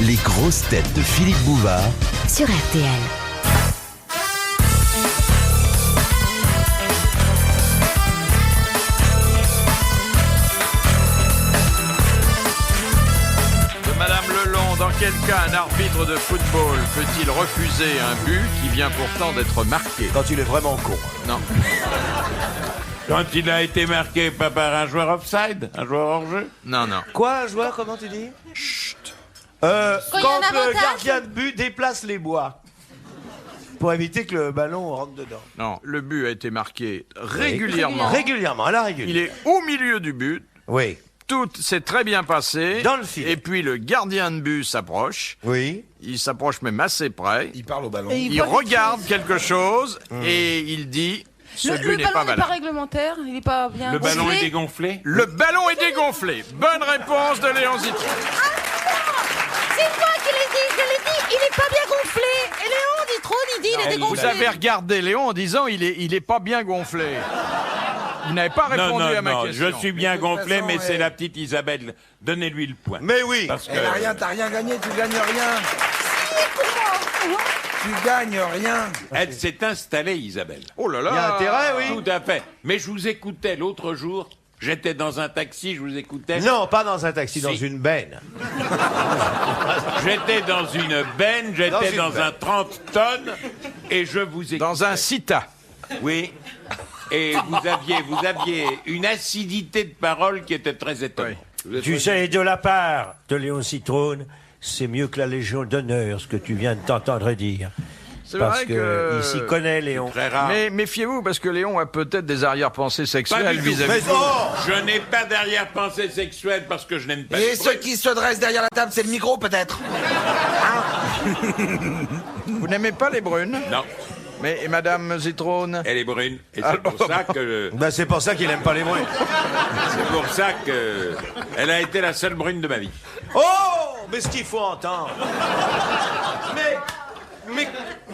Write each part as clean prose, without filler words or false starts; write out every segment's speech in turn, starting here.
Les grosses têtes de Philippe Bouvard sur RTL. Madame Lelon, dans quel cas un arbitre de football peut-il refuser un but qui vient pourtant d'être marqué? Quand il est vraiment con. Non. Quand il a été marqué pas par un joueur offside, un joueur hors-jeu. Non, non. Quoi, un joueur, comment tu dis? Chut. Quand il y a un le avantage. gardien de but déplace les bois. Pour éviter que le ballon rentre dedans. Non, le but a été marqué régulièrement. Régulièrement, à la Il régulière. est au milieu du but. Oui. Tout s'est très bien passé. Dans le filet. Et puis le gardien de but s'approche. Oui. Il s'approche même assez près. Il parle au ballon. Il regarde quelque chose et il dit ce Le but n'est ballon pas n'est pas valable. réglementaire, il n'est pas bien Le ballon gonflé. est dégonflé. Le ballon est dégonflé. Bonne réponse de Léon Zitrone. C'est moi qui l'ai dit, je l'ai dit, il n'est pas bien gonflé. Et Léon dit trop, il dit il est Vous dégonflé. avez regardé Léon en disant il est pas bien gonflé. Vous n'avez pas répondu à ma question. je suis bien De toute gonflé, façon, mais c'est ouais. la petite Isabelle. Donnez-lui le point. Mais oui. Parce que T'as rien gagné, tu gagnes rien. Tu gagnes rien. elle s'est installée, Isabelle. Oh là là. Il y a intérêt, oui. Tout à fait. Mais je vous écoutais l'autre jour. J'étais dans un taxi, je vous écoutais. Non, pas dans un taxi, Si. dans une benne. J'étais dans une benne, j'étais une dans benne. un 30 tonnes, et je vous écoutais. Dans un cita. Oui. Et vous aviez une acidité de parole qui était très étonnante. Tu sais, de la part de Léon Zitrone, c'est mieux que la Légion d'honneur, ce que tu viens de t'entendre dire. C'est Parce vrai que il s'y connaît, Léon. Très rare. Mais méfiez-vous parce que Léon a peut-être des arrière-pensées Pas sexuelles du tout. vis-à-vis Mais de oh vous. Je n'ai pas d'arrière-pensée sexuelle parce que je n'aime pas Et les ceux bruits. qui se dressent derrière la table, c'est le micro peut-être. Vous n'aimez pas les brunes? Non, Mais et Madame Zitrone? elle est brune. Et c'est pour ça que Ben, c'est pour ça qu'il aime pas les bruits. elle a été la seule brune de ma vie. Oh, mais ce qu'il faut entendre.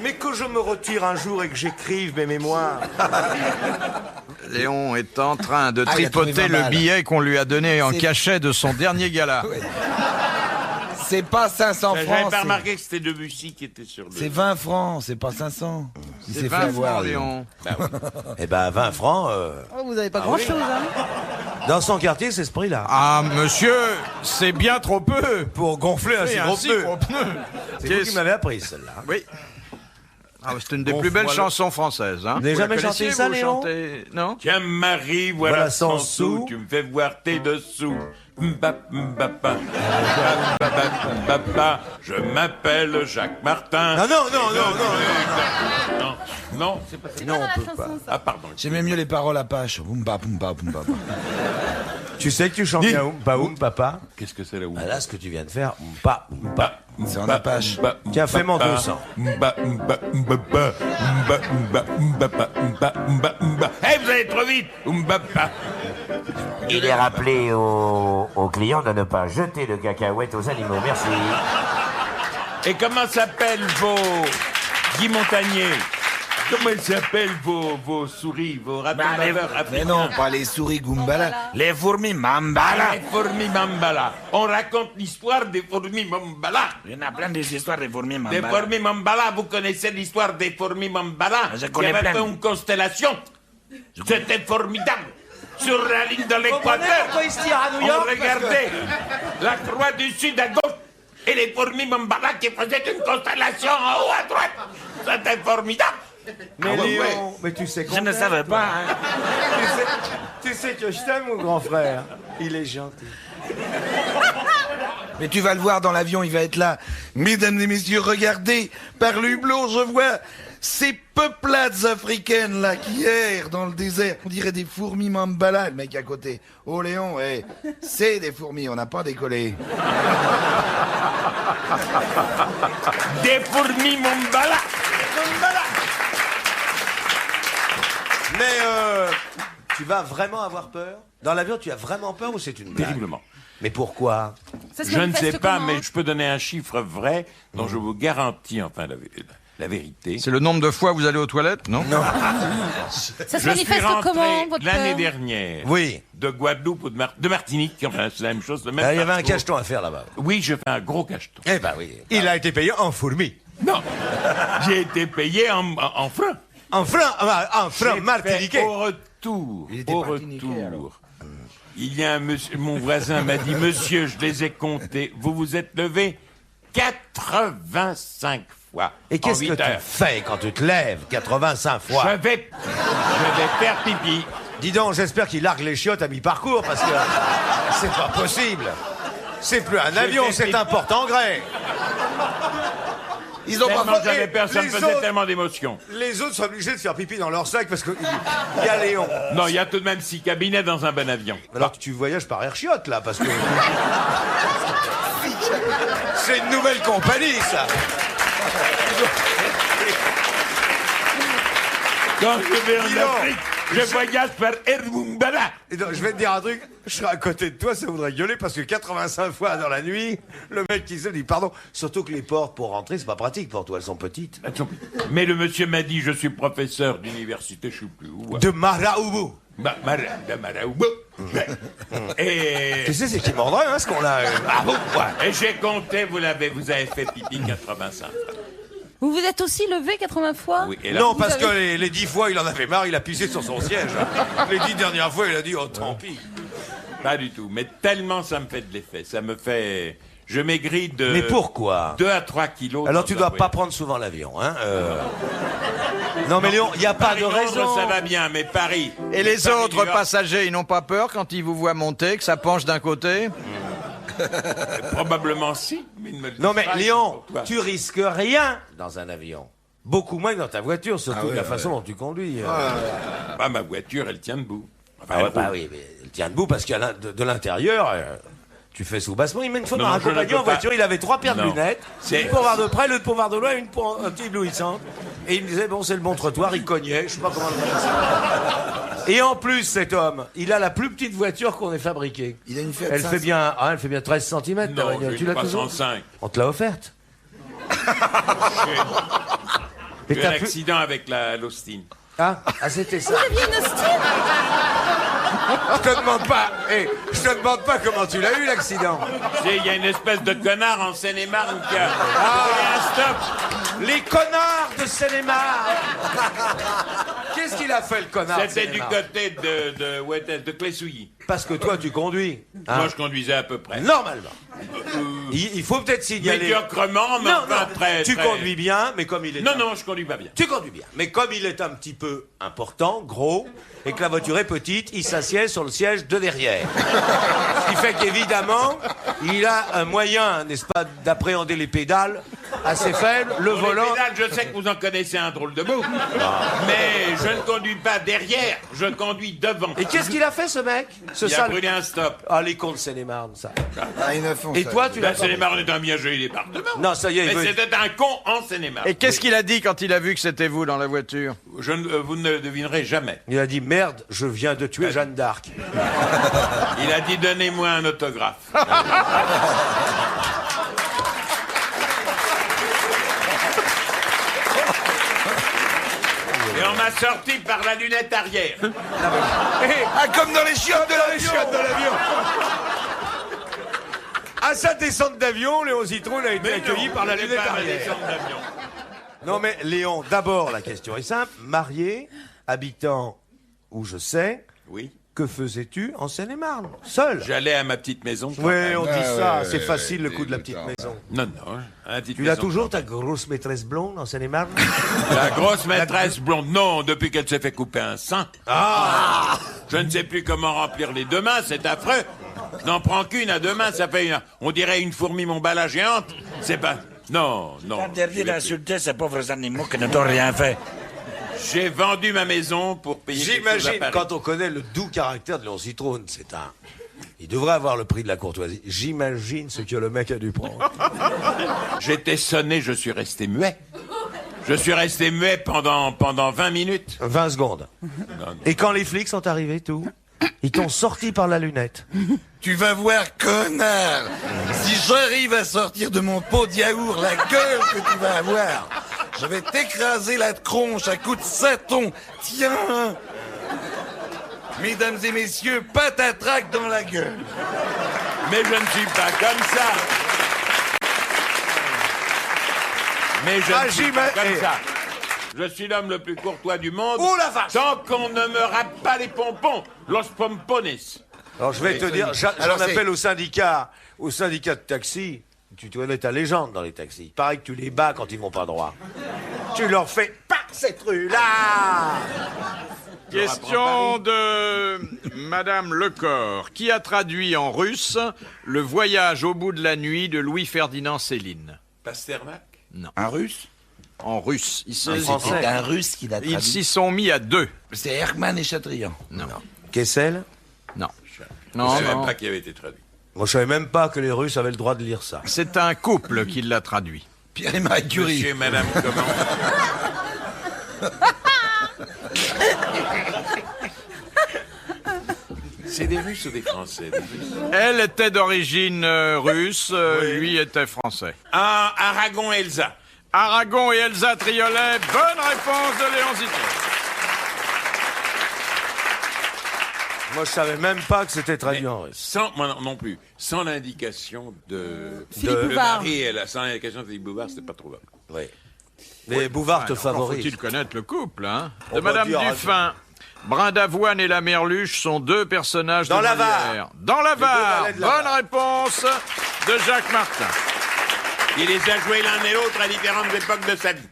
Mais que je me retire un jour et que j'écrive mes mémoires. Léon est en train de Ah, il a trouvé tripoter 20 le balles. billet qu'on lui a donné en C'est- cachet de son dernier gala. C'est pas 500 J'avais francs. pas c'est- remarqué que c'était Debussy qui était sur le... C'est 20 francs, c'est pas 500. Il C'est s'est fait 20 avoir, francs, Léon. Léon. Eh ben, 20 francs, Oh, vous n'avez pas grand-chose, hein. dans son quartier, c'est ce prix-là. Ah, monsieur, c'est bien trop peu. Pour gonfler un si Et gros ainsi pneu. gros pneu. C'est vous qui m'avez appris, celle-là. Oui. Ah, c'est une des Bon, plus belles voilà. chansons françaises. Hein. Vous n'avez Vous la jamais chanté connaissiez, ça, vous Léon chantez- Non. Tiens, Marie, voilà Voilà 100 100 sous, sous. tu me fais voir tes dessous. Mbapa, je m'appelle Jacques Martin. Non, non, non, non, non. Non, non, c'est pas ça. Non, on la peut chanson, pas. ça. Ah, pardon. J'aimais mieux les paroles Apache. Boumba, boumba, boumba. Tu sais que tu chantes bien papa. Qu'est-ce que c'est là où Ah, là, ce que tu viens de faire, pas. C'est en Apache. Tiens, fais-moi 200. Eh, vous allez trop vite. Il est rappelé aux clients de ne pas jeter de cacahuètes aux animaux. Merci. Et comment s'appellent vos Guy Montagnier? Comment elles s'appellent vos souris, vos ratons laveurs Mais africains? non, pas les souris Gumbala, les fourmis Mambala. Les fourmis Mambala. On raconte l'histoire des fourmis Mambala. Il y en a plein des histoires des fourmis Des Mambala. fourmis Mambala, vous connaissez l'histoire des fourmis Mambala? Je connais Il y avait plein. fait une constellation. C'était formidable. Sur la ligne de l'équateur, pourquoi il se tire à New York, on regardait la croix du sud à gauche et les fourmis Mambala qui faisaient une constellation en haut à droite. C'était formidable. Mais Ah ouais, Léon, mais tu sais qu'on Je ne t'aime. savais pas. Hein. Tu sais que je t'aime, mon grand frère. Il est gentil. Mais tu vas le voir dans l'avion, il va être là. Mesdames et messieurs, regardez, par l'hublot, je vois ces peuplades africaines là qui errent dans le désert. On dirait des fourmis Mambala, le mec à côté. Oh Léon, c'est des fourmis, on n'a pas décollé. Des fourmis Mambala. Mais tu vas vraiment avoir peur? Dans l'avion, tu as vraiment peur ou c'est une blague? Terriblement. Mais pourquoi? Ça se Je ne manifeste sais pas, comment mais je peux donner un chiffre vrai dont je vous garantis enfin la vérité. la vérité. C'est le nombre de fois où vous allez aux toilettes, non? Non. Ça se Je suis manifeste rentré comment, votre l'année peur dernière Oui. de Guadeloupe ou de Martinique, enfin c'est la même chose. Le même Il y avait un parcours. cacheton à faire là-bas. Oui, je fais un gros cacheton. Eh ben oui. Il a été payé en fourmi. Non, j'ai été payé en francs. En franc J'ai martiniquais. fait Au retour, il y a un monsieur, mon voisin m'a dit, monsieur, je les ai comptés, vous vous êtes levé 85 fois. Et qu'est-ce que tu fais quand tu te lèves 85 fois? Je vais faire pipi. Dis donc, j'espère qu'il largue les chiottes à mi-parcours, parce que c'est pas possible. C'est plus un avion, fait c'est pipi. un porte-engrais. Ils ont Tellement pas j'avais peur, ça me les faisait autres- tellement d'émotion. Les autres sont obligés de faire pipi dans leur sac parce qu'il y a Léon. Non, il y a tout de même 6 cabinets dans un bon avion. Alors que tu voyages par Air Chiottes, là, parce que... C'est une nouvelle compagnie, ça. Quand je vais Dis en donc. Afrique, je voyage par Air Mumbai. Et donc, je vais te dire un truc, je serai à côté de toi, ça voudrait gueuler, parce que 85 fois dans la nuit, le mec qui se dit pardon. Surtout que les portes pour rentrer, c'est pas pratique pour toi, elles sont petites. Mais le monsieur m'a dit, je suis professeur d'université, je sais plus où. De Maraoubou. De Maraoubou. Et... Tu sais, c'est qui mordrait, hein, ce qu'on a. Ah bon, ouais. Et j'ai compté, vous avez fait pipi 85. Vous vous êtes aussi levé 80 fois? Oui, et là, Non, Vous parce avez- que les 10 fois, il en avait marre, il a pissé sur son siège. Les 10 dernières fois, il a dit, oh, tant pis. pas du tout. Mais tellement ça me fait de l'effet. Ça me fait... Je maigris de... Mais pourquoi 2 à 3 kilos. Alors, dans tu un dois voyage. pas prendre souvent l'avion, hein. Non, mais Léon, il n'y a pas de Paris-Londres, raison. ça va bien, mais Paris... Et les Paris, autres New York, passagers, ils n'ont pas peur quand ils vous voient monter, que ça penche d'un côté? Probablement si. Mais ils ne me le disent Non, mais pas, Léon, pourquoi. tu risques rien dans un avion. Beaucoup moins que dans ta voiture, surtout de la façon dont tu conduis. Ah, ma voiture, elle tient debout. Enfin, Ah ouais, elle bah roule. oui, mais il tient debout parce qu'à de l'intérieur, tu fais sous-bassement. Il m'a une fois Non, dans un non, je ne compagnon en peux pas. voiture, il avait 3 paires de Non. lunettes. C'est- Une pour voir de près, l'autre pour voir de loin, une pour un petit éblouissante. Et il me disait, bon, c'est le bon trottoir, il cognait, je sais pas comment le faire ça. Et en plus, cet homme, il a la plus petite voiture qu'on ait fabriquée. Il a une Fiat Elle 500. fait bien, elle fait bien 13 cm, ta Non, bagnole. j'ai Tu une l'as toujours 305. On te l'a offerte. J'ai eu un t'as pu- accident avec l'Austin. Ah, c'était ça. Vous aviez une hostile? Je te demande pas comment tu l'as eu, l'accident. Il y a une espèce de connard en Seine-et-Marne qui a un stop. Les connards de Seine-et-Marne. Qu'est-ce qu'il a fait, le connard de C'était du Seine-et-Marne côté de Clessouilly. Parce que toi, tu conduis. Hein. Moi, je conduisais à peu près. Normalement. Il faut peut-être signaler... Médiocrement, mais Non, enfin non, très... tu très- conduis bien, mais comme il est... Non, non, je conduis pas bien. Tu conduis bien. Mais comme il est un petit peu important, gros, et que la voiture est petite, il s'assied sur le siège de derrière. Ce qui fait qu'évidemment, il a un moyen, n'est-ce pas, d'appréhender les pédales assez faible. Le Pour volant... les pédales, je sais que vous en connaissez un drôle de mot. Mais je ne conduis pas derrière, je conduis devant. Et qu'est-ce qu'il a fait, ce mec? Ce Il a sale... brûlé un stop. Ah, les cons de Seine-et-Marne, ça. Ah, ils ne font Et ça. toi, tu l'as La pas Seine-et-Marne est un bien joli département. Non, ça y est, il Mais veut... c'était un con en Seine-et-Marne. Et qu'est-ce qu'il a dit quand il a vu que c'était vous dans la voiture? Vous ne le devinerez jamais. Il a dit, merde, je viens de tuer Jeanne d'Arc. Il a dit, donnez-moi un autographe. Et on m'a sorti par la lunette arrière. Ah, comme dans les chiottes de l'avion. À sa descente d'avion, Léon Zitrone a été accueilli par la c'est lunette pas ma arrière. descente d'avion. Non mais Léon, d'abord la question est simple. Marié, habitant où je sais, Oui. que faisais-tu en Seine-et-Marne? Seul? J'allais à ma petite maison. Oui, on dit ça, ouais, c'est ouais, facile le ouais, coup de la ouais, petite ouais. maison. Non, non. Un petit Tu l'as toujours, ta grosse maîtresse blonde en Seine-et-Marne? La grosse maîtresse blonde. Non, depuis qu'elle s'est fait couper un sein. Ah! Je ne sais plus comment remplir les deux mains, c'est affreux. Je n'en prends qu'une à deux mains, ça fait on dirait une fourmi Montbala géante. C'est pas... Non, non. Interdit d'insulter ces pauvres animaux qui ne t'ont rien fait. J'ai vendu ma maison pour payer quelque chose à J'imagine, Paris. quand on connaît le doux caractère de Léon Zitrone, c'est un... Il devrait avoir le prix de la courtoisie. J'imagine ce que le mec a dû prendre. J'étais sonné, je suis resté muet. Je suis resté muet pendant 20 minutes. 20 secondes. Non, non. Et quand les flics sont arrivés, tout, ils t'ont sorti par la lunette. Tu vas voir, connard. Si j'arrive à sortir de mon pot de yaourt la gueule que tu vas avoir, Je vais t'écraser la tronche à coups de sâton. Tiens. Mesdames et messieurs, patatrac dans la gueule. Mais je ne suis pas comme ça. Mais je ne suis pas comme ça. Je suis l'homme le plus courtois du monde. Oh la vache! Tant qu'on ne me râpe pas les pompons. Los pompones. Alors je vais te dire, j'en appelle au syndicat de taxi. Tu connais ta légende dans les taxis. Pareil que tu les bats quand ils vont pas droit. Tu leur fais par cette rue-là. Question de Madame Lecor, qui a traduit en russe Le voyage au bout de la nuit de Louis-Ferdinand Céline. Pasternak? Non. Un russe? En russe. C'est un russe qui l'a Ils traduit. s'y sont mis à deux. C'est Hermann et Chatrian. Non. Kessel? Non. Je Non, ne savais non. pas qu'il avait été traduit. Moi je savais même pas que les Russes avaient le droit de lire ça. C'est un couple qui l'a traduit. Pierre et Marie Curie. Monsieur et Madame comment? C'est des Russes ou des Français? Des Russes. Elle était d'origine russe, lui était français. Ah, Aragon et Elsa. Aragon et Elsa Triolet, bonne réponse de Léon Zitrone. Moi je savais même pas que c'était traduit en russe. Sans, moi non plus, sans l'indication de Philippe de Bouvard. Marie, sans l'indication de Philippe Bouvard, c'était pas trouvable. Oui. Les Bouvard te Encore favorisent. faut-il connaître le couple, hein? On De peut Madame dire, Dufin, Brindavoine et la Merluche sont deux personnages Dans de la Molière. Var. Dans la Les deux Var. valets de la Bonne Var. réponse de Jacques Martin. Il les a joués l'un et l'autre à différentes époques de sa vie.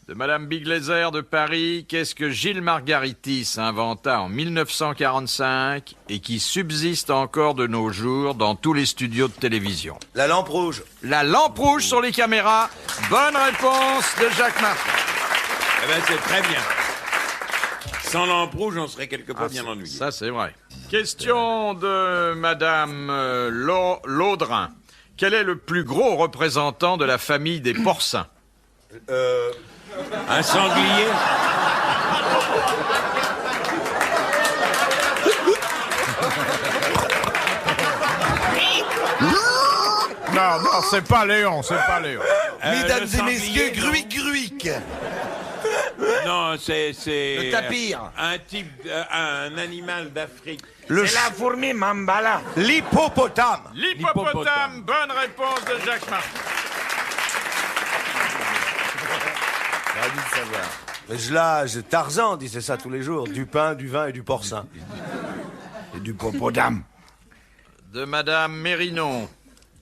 De Madame Biglézer de Paris, qu'est-ce que Gilles Margaritis inventa en 1945 et qui subsiste encore de nos jours dans tous les studios de télévision? La lampe rouge. La lampe rouge sur les caméras. Bonne réponse de Jacques Martin. Eh ben, c'est très bien. Sans lampe rouge, on serait quelque part bien ennuyé. Ça, c'est vrai. Question de Madame Laudrin. Quel est le plus gros représentant de la famille des porcins? Un sanglier? Non, c'est pas Léon, c'est pas Léon. Mesdames le et sanglier, messieurs, non. Gruic. Non, c'est Le tapir. un type, un animal d'Afrique. Le C'est la fourmi Mambala. L'hippopotame. L'hippopotame, bonne réponse de Jacques Martin. Mais Tarzan disait ça tous les jours. Du pain, du vin et du porcin. Et du popodame. De Madame Mérinon.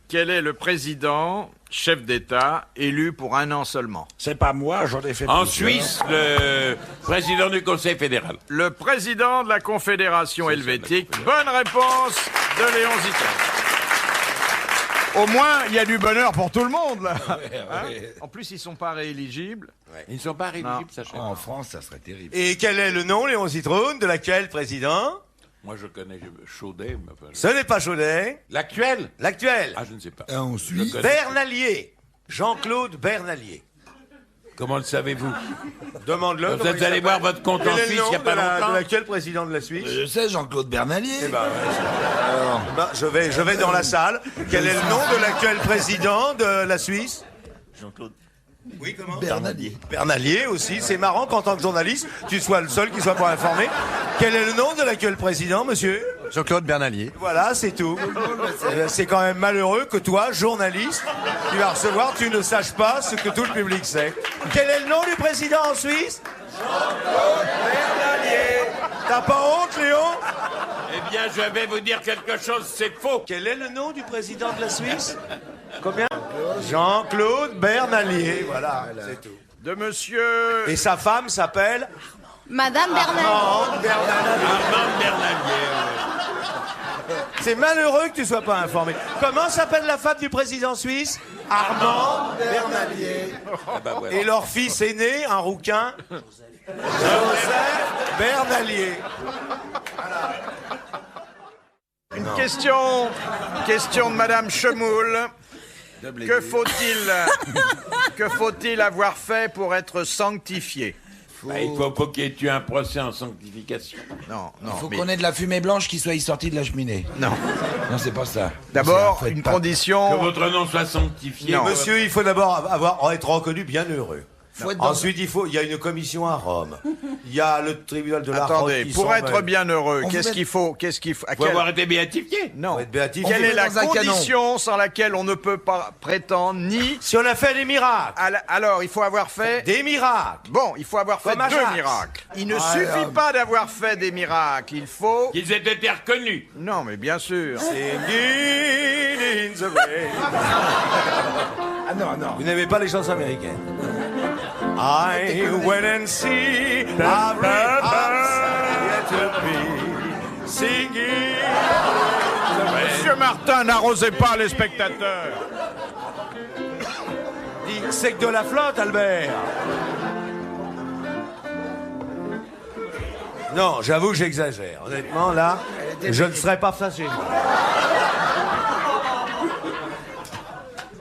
Quel est le président, chef d'État, élu pour un an seulement? C'est pas moi, j'en ai fait En plusieurs. Suisse, le président du Conseil fédéral. Le président de la Confédération helvétique. Bonne réponse de Léon Zitrone. Au moins, il y a du bonheur pour tout le monde, là. Hein? En plus, ils sont pas rééligibles. Ils ne sont pas rééligibles, sachez. En France, ça serait terrible. Et quel est le nom, Léon Zitrone, de l'actuel président? Moi, je connais Chaudet. Mais enfin, Ce n'est pas Chaudet. l'actuel? L'actuel. Ah, je ne sais pas. On suit. Bernalier. Jean-Claude Bernalier. Comment le savez-vous? Demande-le. Vous êtes allé voir votre compte en Quel est Suisse le il n'y a nom pas de longtemps? l'actuel président de la Suisse? Je sais, Jean-Claude Bernalier. Eh ben, je vais dans la salle. Quel est le nom de l'actuel président de la Suisse? Jean-Claude Oui, comment? Bernalier. Bernalier aussi. C'est marrant qu'en tant que journaliste, tu sois le seul qui soit pas informé. Quel est le nom de l'actuel président, monsieur? Jean-Claude Bernalier. Voilà, c'est tout. C'est quand même malheureux que toi, journaliste, qui vas recevoir, tu ne saches pas ce que tout le public sait. Quel est le nom du président en Suisse? Jean-Claude Bernalier. T'as pas honte, Léon? Eh bien, je vais vous dire quelque chose, c'est faux. Quel est le nom du président de la Suisse? Combien? Jean-Claude Bernalier. Voilà, c'est tout. De monsieur... Et sa femme s'appelle Madame Bernard. Armande Bernalier. Armand Bernalier. C'est malheureux que tu sois pas informé. Comment s'appelle la femme du président suisse? Armand Bernalier. Ah bah voilà. Et leur fils aîné, un rouquin, Joseph Bernalier. Une question de Madame Chemoul. Que faut-il avoir fait pour être sanctifié? Il faut qu'il y ait eu un procès en sanctification. Non, non. Faut mais- qu'on ait de la fumée blanche qui soit sortie de la cheminée. Non. Non, c'est pas ça. D'abord, C'est un feu de une pape. condition. Que votre nom soit sanctifié. Non. Monsieur, il faut d'abord être reconnu bienheureux. Faut être dans- Ensuite, il y a une commission à Rome. Il y a le tribunal de la Rome Attendez, qui pour s'en être mêle. bien heureux, On qu'est-ce vous qu'il faut Qu'est-ce qu'il faut à Il faut quel- avoir été béatifié. Non. Faut être béatifié. Quelle est la dans un canon. condition sans laquelle on ne peut pas prétendre ni... Si on a fait des miracles, Alors, il faut avoir fait... des miracles, Bon, il faut avoir fait Comme 2 Ajax. miracles. Il ne suffit pas d'avoir fait des miracles, il faut... Qu'ils aient été reconnus. Non, mais bien sûr. singing in the rain. Ah non, non. Vous n'aimez pas les chansons américaines? I went and see every house yet to be singing. Monsieur Martin, n'arrosez pas les spectateurs. Dis, c'est que de la flotte, Albert. Non, j'avoue que j'exagère. Honnêtement, là, je ne serais pas fâché.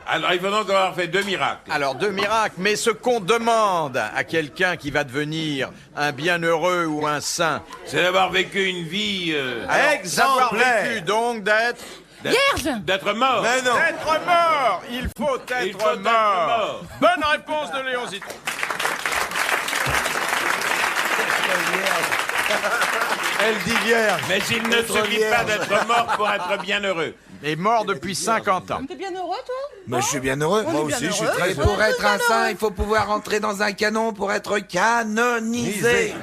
Alors, il faut donc avoir fait 2 miracles. Alors, 2 miracles, mais ce qu'on demande à quelqu'un qui va devenir un bienheureux ou un saint, C'est d'avoir vécu une vie... alors, Exemplaire. d'avoir vécu, donc d'être Vierge. d'être mort. Mais non. Être mort. Il faut être, Il faut être mort. mort. Bonne réponse de Léon Zitron. Elle dit vierge. Mais il ne suffit pas d'être mort pour être bien heureux. Est mort depuis 50 ans. T'es bien heureux, toi? Mais je suis bien heureux. On est bien heureux. Et pour être un saint, il faut pouvoir entrer dans un canon pour être canonisé.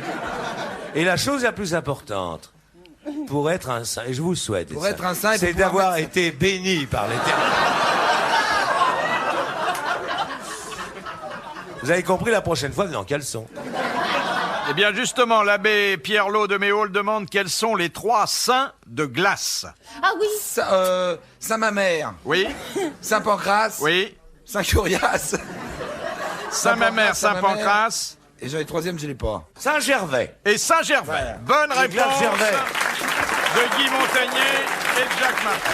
Et la chose la plus importante, pour être un saint, et je vous le souhaite, Pour être un saint, il faut c'est pouvoir d'avoir mettre- été béni par l'éternel. Vous avez compris, la prochaine fois, venez en caleçon. Eh bien, justement, l'abbé Pierre-Lot de Méhol demande quels sont les 3 saints de glace. Ah oui. Saint-Mamère, Oui, Saint-Pancras, oui. Saint-Curias. Saint-Mamère, Saint-Pancras Et le troisième, je l'ai pas. Saint-Gervais. et Saint-Gervais. Voilà. Bonne Le glace réponse Gervais. de Guy Montagnier et de Jacques Martin.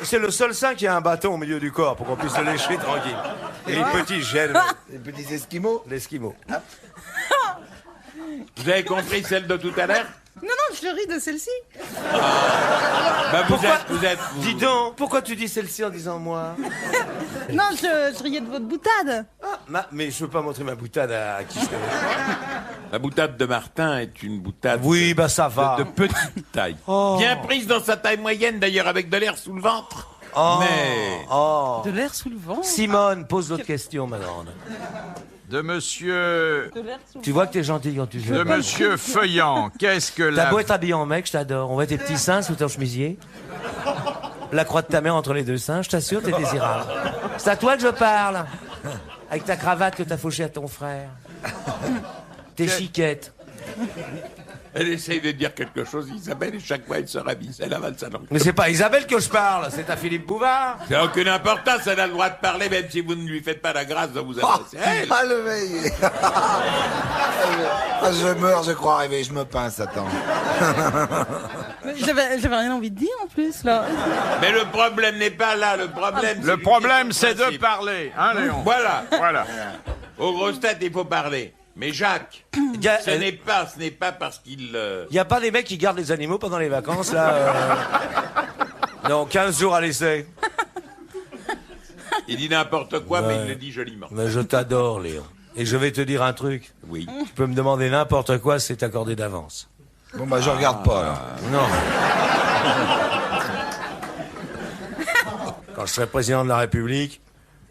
C'est le seul saint qui a un bâton au milieu du corps pour qu'on puisse le lécher tranquille. Et les petits gènes, Les petits esquimaux. l'esquimau. Vous avez compris celle de tout à l'heure? Non, non, je ris de celle-ci. Bah, vous êtes... Dis donc, pourquoi tu dis celle-ci en disant moi? Non, je riais de votre boutade. Mais je veux pas montrer ma boutade à qui je connais pas. La boutade de Martin est une boutade Oui, bah ça va. de petite taille. Bien prise dans sa taille moyenne, d'ailleurs, avec de l'air sous le ventre. Oh, Mais- oh. De l'air sous le vent. Simone, pose d'autres questions, ma grande. De monsieur... De l'air sous le Tu vois que t'es gentil quand tu De joues. monsieur Feuillant. Qu'est-ce que T'as la... beau être habillé en mec, je t'adore. On voit tes petits seins sous ton chemisier. La croix de ta mère entre les deux seins, je t'assure, t'es désirable. C'est à toi que je parle. Avec ta cravate que t'as fauchée à ton frère. T'es chiquette. Elle essaye de dire quelque chose, Isabelle, et chaque fois elle se ravise. Elle avale sa langue. Mais c'est pas à Isabelle que je parle, c'est à Philippe Bouvard. Ça n'a aucune importance, elle a le droit de parler, même si vous ne lui faites pas la grâce de vous adresser à elle. Ah, le mec. Ah, je meurs, je crois arriver, je me pince, attends. J'avais rien envie de dire en plus, là. Mais le problème n'est pas là, le problème... Le problème, c'est de parler, hein, Léon? Voilà. Voilà. Aux grosses têtes, il faut parler. Mais Jacques, ce n'est pas parce qu'il... Y a pas des mecs qui gardent les animaux pendant les vacances, là Non, 15 jours à l'essai. Il dit n'importe quoi, mais Ouais. il le dit joliment. Mais je t'adore, Léon. Et je vais te dire un truc. Oui. Tu peux me demander n'importe quoi, c'est accordé d'avance. Bon, bah, je regarde pas, alors. Non. Quand je serai président de la République,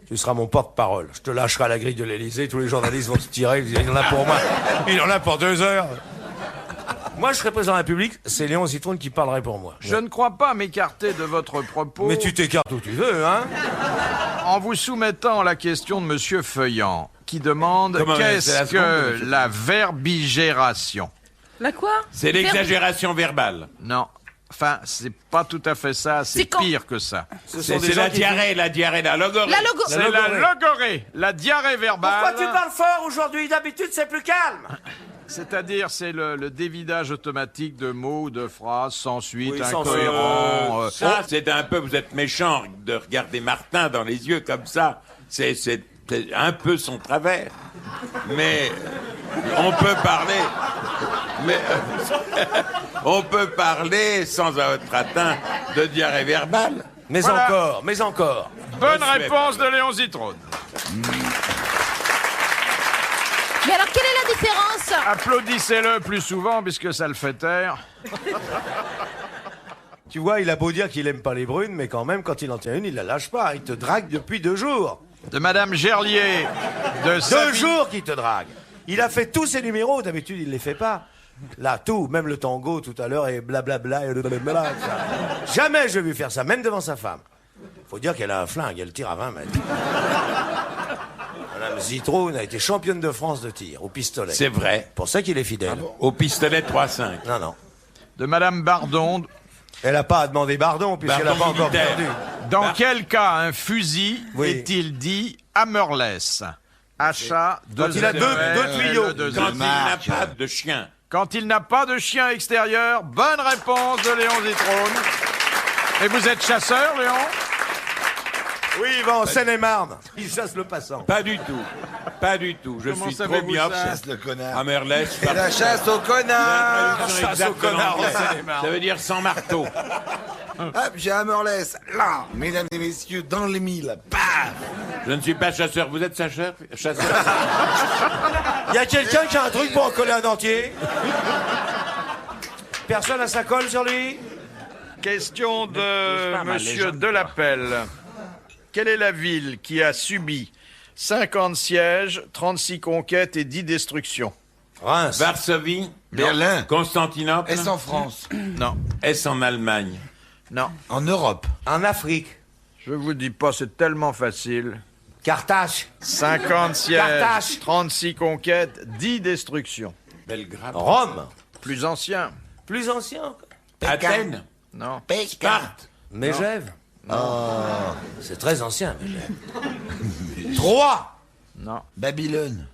tu seras mon porte-parole. Je te lâcherai à la grille de l'Élysée, tous les journalistes vont se tirer, il en a pour moi, il en a pour 2 heures. Moi, je serai président de la République, c'est Léon Zitron qui parlerait pour moi. Je ne crois pas m'écarter de votre propos Mais tu t'écartes où tu veux, hein. en vous soumettant la question de monsieur Feuillant, qui demande Comment, c'est la qu'est-ce seconde de que monsieur la verbigération? La quoi? C'est l'exagération verbale. Non. Enfin, c'est pas tout à fait ça, c'est C'est quand- pire que ça. C'est la diarrhée, la logorée. La logo. C'est la logorée, la diarrhée verbale. fort aujourd'hui? D'habitude, c'est plus calme. C'est-à-dire, c'est le dévidage automatique de mots ou de phrases sans suite, Oui, sans incohérents. Ça, c'est un peu, vous êtes méchant de regarder Martin dans les yeux comme ça. C'est C'est un peu son travers. Mais on peut parler. Mais on peut parler sans être atteint de diarrhée verbale. Mais Voilà. encore, mais encore. Bonne Je réponse de Léon Zitrone. Mais alors, quelle est la différence? Applaudissez-le plus souvent puisque ça le fait taire. Tu vois, il a beau dire qu'il aime pas les brunes, mais quand même, quand il en tient une, il la lâche pas. Il te drague depuis 2 jours. De Madame Gerlier de 2 Savigny. jours qu'il te drague. Il a fait tous ses numéros, d'habitude, il les fait pas. Là, tout, même le tango tout à l'heure, et blablabla, et blablabla. Jamais je l'ai vu faire ça, même devant sa femme. Faut dire qu'elle a un flingue, elle tire à 20 mètres. Madame Zitrone a été championne de France de tir, au pistolet. C'est vrai. Pour ça qu'il est fidèle. Au pistolet 3-5. Non, non. De Madame Bardon. Elle n'a pas à demander pardon, puisqu'elle n'a Bardon pas encore militaire. perdu. Dans quel cas un fusil Oui. est-il dit hammerless? Achat de Quand il a deux tuyaux. Quand il n'a pas de chien. Quand il n'a pas de chien extérieur. Bonne réponse de Léon Zitrone. Et vous êtes chasseur, Léon? Oui, il va en Seine-et-Marne. Il chasse le passant. Pas du tout. Pas du tout. Je Comment suis trop savez-vous bien. ça? Chasse le connard. Hammerless. Et la chasse au connard. chasse au connard, Ça veut dire sans marteau. Hop, j'ai Hammerless. Là, mesdames et messieurs, dans les mille. Paf. Je ne suis pas chasseur. Vous êtes chasseur? Chasseur. Il y a quelqu'un qui a un truc pour en coller un dentier? Personne a sa colle sur lui? Question C'est de pas mal, les Monsieur gens de Delapelle. Quelle est la ville qui a subi 50 sièges, 36 conquêtes et 10 destructions? Reims. Varsovie. Berlin. Constantinople. Est-ce en France? Non, Est-ce en Allemagne? non. En Europe. En Afrique. Je vous dis pas, c'est tellement facile. Carthage. 50 sièges, Carthage. 36 conquêtes, 10 destructions. Belgrade. Rome. Plus ancien? Plus ancien. Athènes. Non. Sparte. Mégève. Oh, c'est très ancien, Mégève. Troyes. Non. Babylone.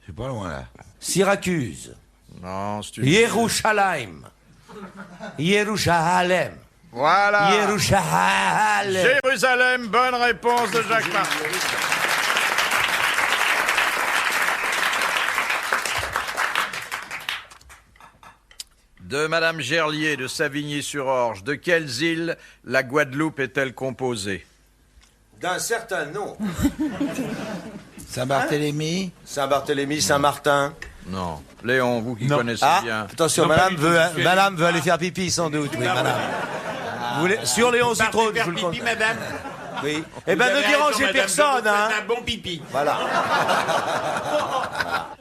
C'est pas loin là. Syracuse. Non, c'est une... Yerushalayim. Yerushalem. Voilà. Yerushalem. Jérusalem, bonne réponse de Jacques Martin. De Madame Gerlier de Savigny-sur-Orge. De quelles îles la Guadeloupe est-elle composée? D'un certain nom. Saint-Barthélemy. Saint-Barthélemy, Saint-Martin. Non. Léon, vous qui connaissez Ah, bien. attention, Non, pas madame du tout, je suis madame veut aller faire pipi sans doute. Oui, madame. Vous voulez- sur Léon Zitrone, je vous le pipi, compte. madame. Oui. Eh ben, Vous ne avez dérangez raison, madame, personne, vous hein. faites un bon pipi. Voilà.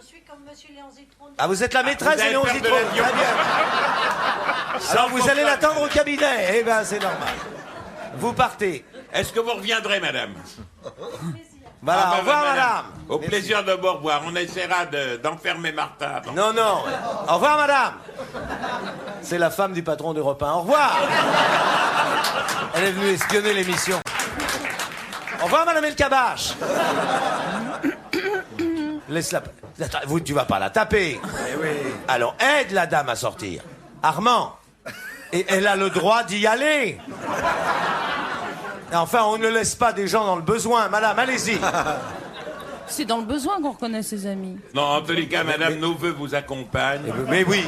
Je suis comme Monsieur Léon Zitrone. Ah, vous êtes la maîtresse vous de avez Léon peur de Zitrone. l'avion. Très bien. Alors, vous allez l'attendre au cabinet. Eh ben, c'est normal. Vous partez. Est-ce que vous reviendrez, madame? Voilà, Ah, bah, au revoir, bah, madame. Au plaisir de vous revoir. On essaiera d'enfermer Martin. avant. Non, non. Au revoir, madame. C'est la femme du patron d'Europe 1. Au revoir. Elle est venue espionner l'émission. Au revoir, madame El Kabache. Laisse-la. Attends, tu vas pas la taper. Alors, aide la dame à sortir. Armand. Et elle a le droit d'y aller. Et enfin, on ne laisse pas des gens dans le besoin. Madame, allez-y. C'est dans le besoin qu'on reconnaît ses amis. Non, en tous les cas, madame, nos voeux vous accompagnent. Mais oui.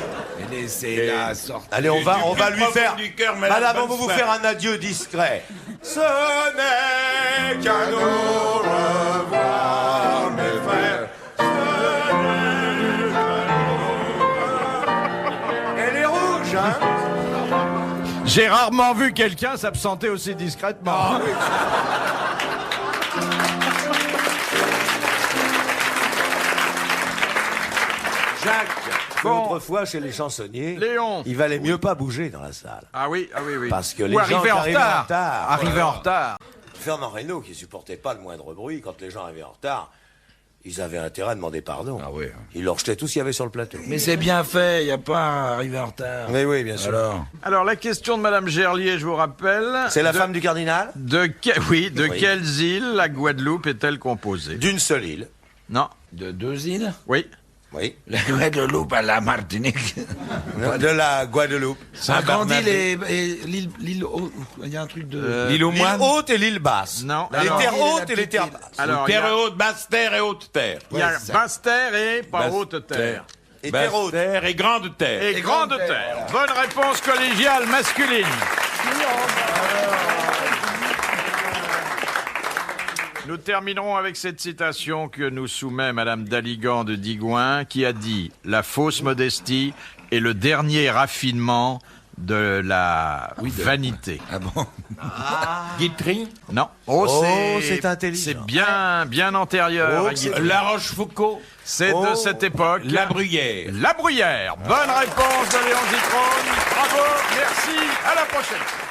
Laissez-la sortir. Allez, on va plus lui profond faire. du cœur, madame, Madame, on bonne va vous soirée. faire un adieu discret. Ce n'est qu'un au revoir, mes frères. Elle est rouge, hein? J'ai rarement vu quelqu'un s'absenter aussi discrètement. Jacques, Bon. autrefois chez les chansonniers, Léon. il valait mieux pas bouger dans la salle. Ah oui, ah oui, oui. Parce que Ou les gens arriver qui en arrivaient en retard. retard, Arriver voilà. en retard. Fernand Reynaud, qui supportait pas le moindre bruit quand les gens arrivaient en retard, ils avaient intérêt à demander pardon. Ah oui. Ils leur jetaient tout ce qu'il y avait sur le plateau. Mais c'est bien fait, y a pas à arriver en retard. Mais oui, bien sûr. Alors. Alors, la question de Madame Gerlier, je vous rappelle. C'est la de- femme du cardinal? Oui, de Oui. quelles îles la Guadeloupe est-elle composée? D'une seule île. Non. De 2 îles? Oui. Oui. La Guadeloupe à la Martinique. De la Guadeloupe. Saint-Grandil et l'île Haute. Il y a un truc de... L'île aux L'île moines. haute et l'île basse. Non. Les Alors, terres hautes et les petite terres île. basses. Alors, il y Terre a, haute, basse terre et haute terre. il y a basse terre et pas Basse haute terre. Et Basse terre haute. terre et grande terre. Et grande terre. Bonne réponse collégiale masculine. Nous terminerons avec cette citation que nous soumet Madame Daligan de Digoin, qui a dit « La fausse modestie est le dernier raffinement de la vanité. » Ah bon? Guitry. Non. c'est intelligent. C'est bien antérieur. à Guitry. La Rochefoucauld. C'est de cette époque. La Bruyère. La Bruyère. Bonne réponse de Léon Zitrone. Bravo. Merci. À la prochaine.